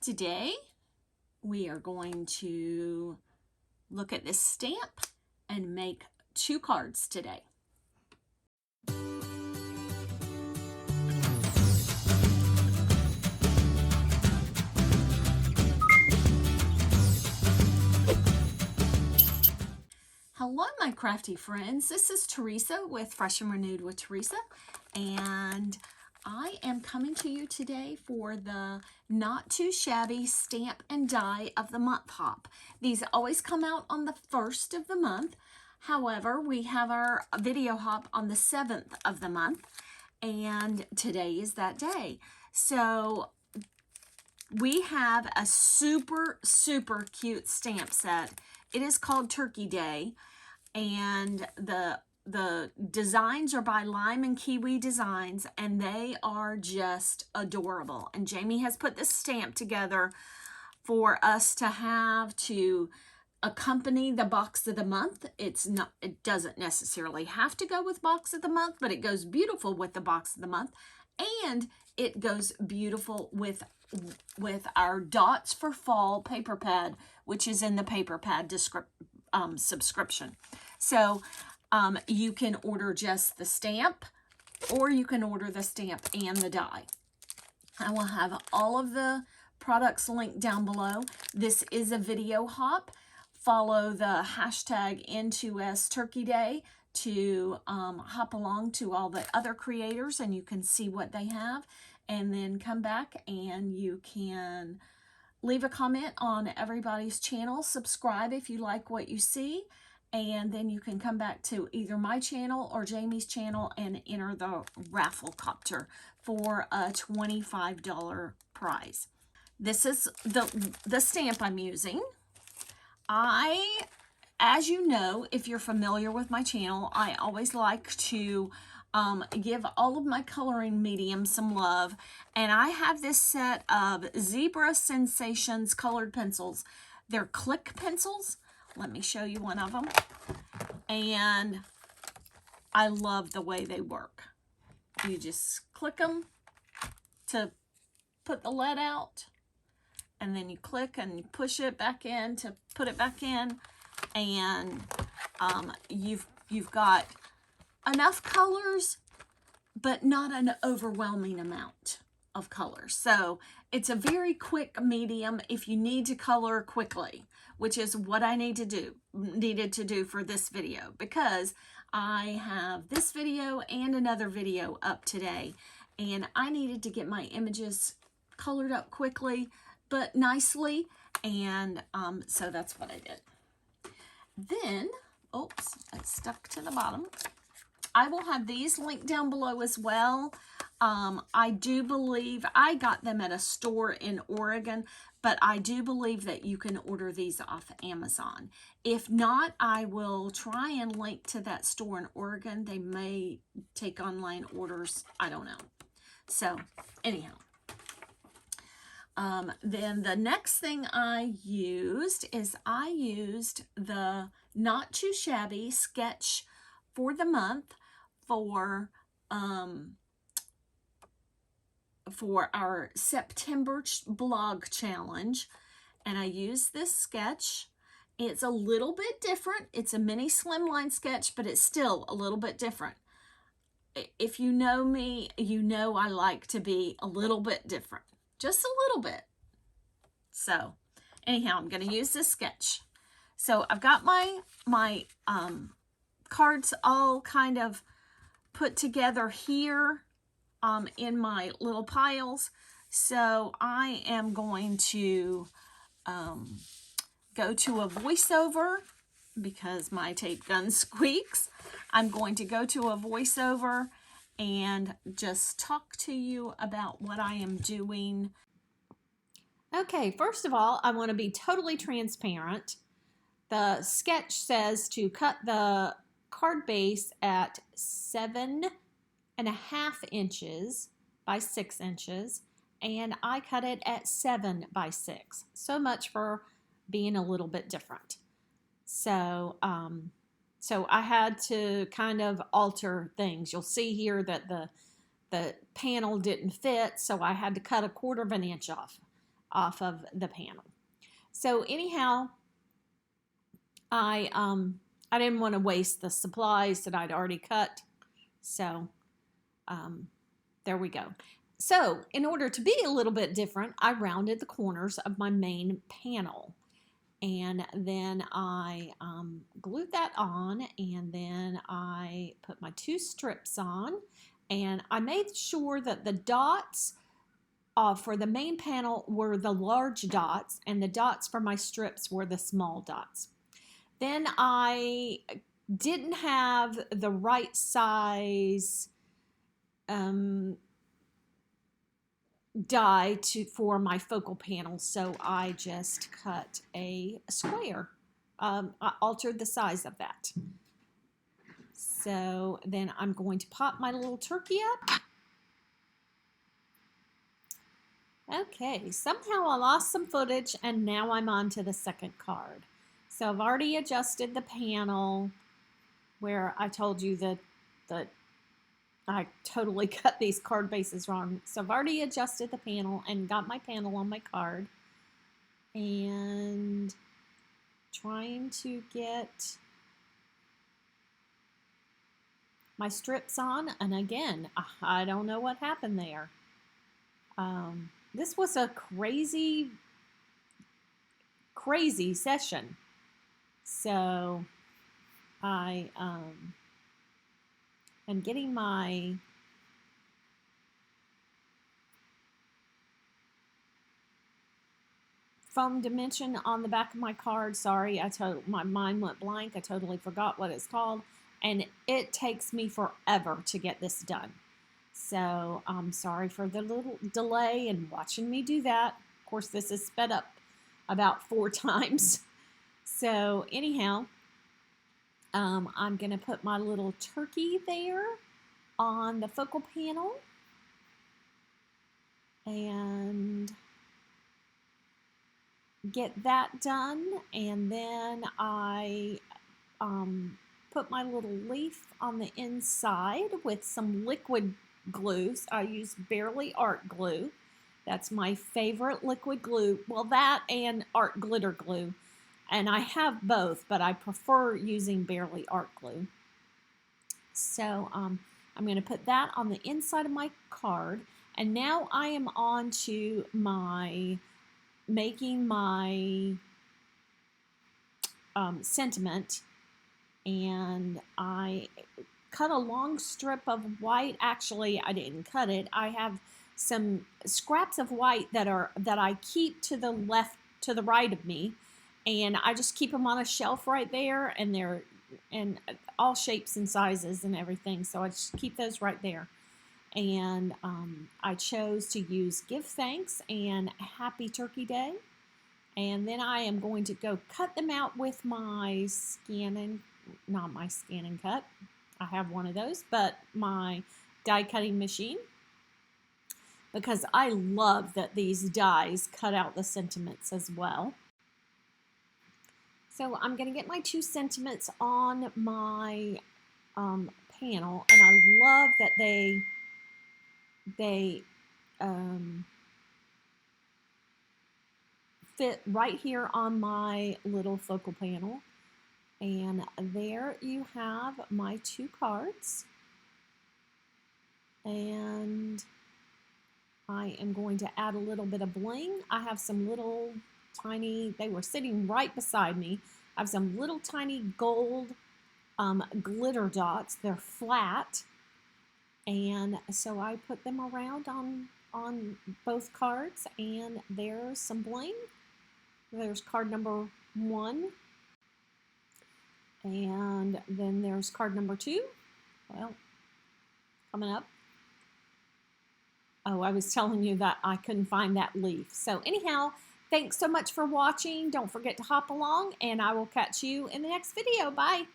Today we are going to look at this stamp and make 2 cards today. Hello my crafty friends, this is Teresa with Fresh and Renewed with Teresa, and I am coming to you today for the Not Too Shabby Stamp and Die of the Month Hop. These always come out on the 1st of the month. However, we have our video hop on the 7th of the month, and today is that day. So we have a super cute stamp set. It is called Turkey Day, and the designs are by Lime and Kiwi Designs, and they are just adorable. And Jamie has put this stamp together for us to have to accompany the box of the month. It doesn't necessarily have to go with box of the month, but it goes beautiful with the box of the month, and it goes beautiful with our Dots for Fall paper pad, which is in the paper pad subscription. So you can order just the stamp, or you can order the stamp and the die. I will have all of the products linked down below. This is a video hop. Follow the hashtag N2S Turkey Day to hop along to all the other creators, and you can see what they have, and then come back and you can leave a comment on everybody's channel, subscribe if you like what you see, and then you can come back to either my channel or Jamie's channel and enter the Rafflecopter for a $25 prize. This is the stamp I'm using. As you know, if you're familiar with my channel, I always like to give all of my coloring mediums some love, and I have this set of Zebra Sensations colored pencils. They're click pencils. Let me show you one of them, and I love the way they work. You just click them to put the lead out, and then you click and you push it back in to put it back in, and you've got enough colors, but not an overwhelming amount of colors. So it's a very quick medium if you need to color quickly, which is what I needed to do for this video, because I have this video and another video up today, and I needed to get my images colored up quickly but nicely, and so that's what I did. Then, oops, it stuck to the bottom. I will have these linked down below as well. I do believe I got them at a store in Oregon, but I do believe that you can order these off Amazon. If not, I will try and link to that store in Oregon. They may take online orders. I don't know. So anyhow, then the next thing I used is I used the Not Too Shabby sketch for the month for our September blog challenge, and I used this sketch. It's a little bit different. It's a mini slimline sketch, but it's still a little bit different. If you know me, you know I like to be a little bit different, just a little bit. So anyhow, I'm going to use this sketch. So I've got my cards all kind of put together here in my little piles. So I am going to go to a voiceover because my tape gun squeaks. I'm going to go to a voiceover and just talk to you about what I am doing. Okay, first of all, I want to be totally transparent. The sketch says to cut the card base at 7.5 inches by 6 inches, and I cut it at 7 by 6. So much for being a little bit different. So I had to kind of alter things. You'll see here that the panel didn't fit, so I had to cut 1/4 of an inch off. off of the panel. So anyhow, I didn't want to waste the supplies that I'd already cut. So there we go. So in order to be a little bit different, I rounded the corners of my main panel. And then I glued that on, and then I put my 2 strips on, and I made sure that the dots for the main panel were the large dots, and the dots for my strips were the small dots. Then I didn't have the right size die for my focal panel, so I just cut a square. I altered the size of that. So then I'm going to pop my little turkey up. Okay, somehow I lost some footage, and now I'm on to the second card. So I've already adjusted the panel where I told you that I totally cut these card bases wrong. So I've already adjusted the panel and got my panel on my card. And trying to get my strips on. And again, I don't know what happened there. This was a crazy session. So I am getting my foam dimension on the back of my card. Sorry, my mind went blank. I totally forgot what it's called, and it takes me forever to get this done. So I'm sorry for the little delay in watching me do that. Of course, this is sped up about 4 times. So anyhow, I'm going to put my little turkey there on the focal panel. And get that done. And then I put my little leaf on the inside with some liquid glue. I use Barely Art glue. That's my favorite liquid glue. Well, that and art glitter glue. And I have both, but I prefer using Barely Art glue. So I'm going to put that on the inside of my card. And now I am on to making my sentiment. And I cut a long strip of white. Actually, I didn't cut it. I have some scraps of white that I keep to the left, to the right of me, and I just keep them on a shelf right there, and they're in all shapes and sizes and everything. So I just keep those right there. And I chose to use Give Thanks and Happy Turkey Day. And then I am going to go cut them out with my not my scan and cut. I have one of those, but my die cutting machine, because I love that these dies cut out the sentiments as well. So I'm going to get my 2 sentiments on my panel, and I love that they fit right here on my little focal panel. And there you have my 2 cards. And I am going to add a little bit of bling. I have some little tiny, they were sitting right beside me. I have some little tiny gold glitter dots. They're flat. And so I put them around on both cards. And there's some bling. There's card number 1. And then there's card number 2. Well, coming up. Oh, I was telling you that I couldn't find that leaf. So anyhow, thanks so much for watching. Don't forget to hop along, and I will catch you in the next video. Bye.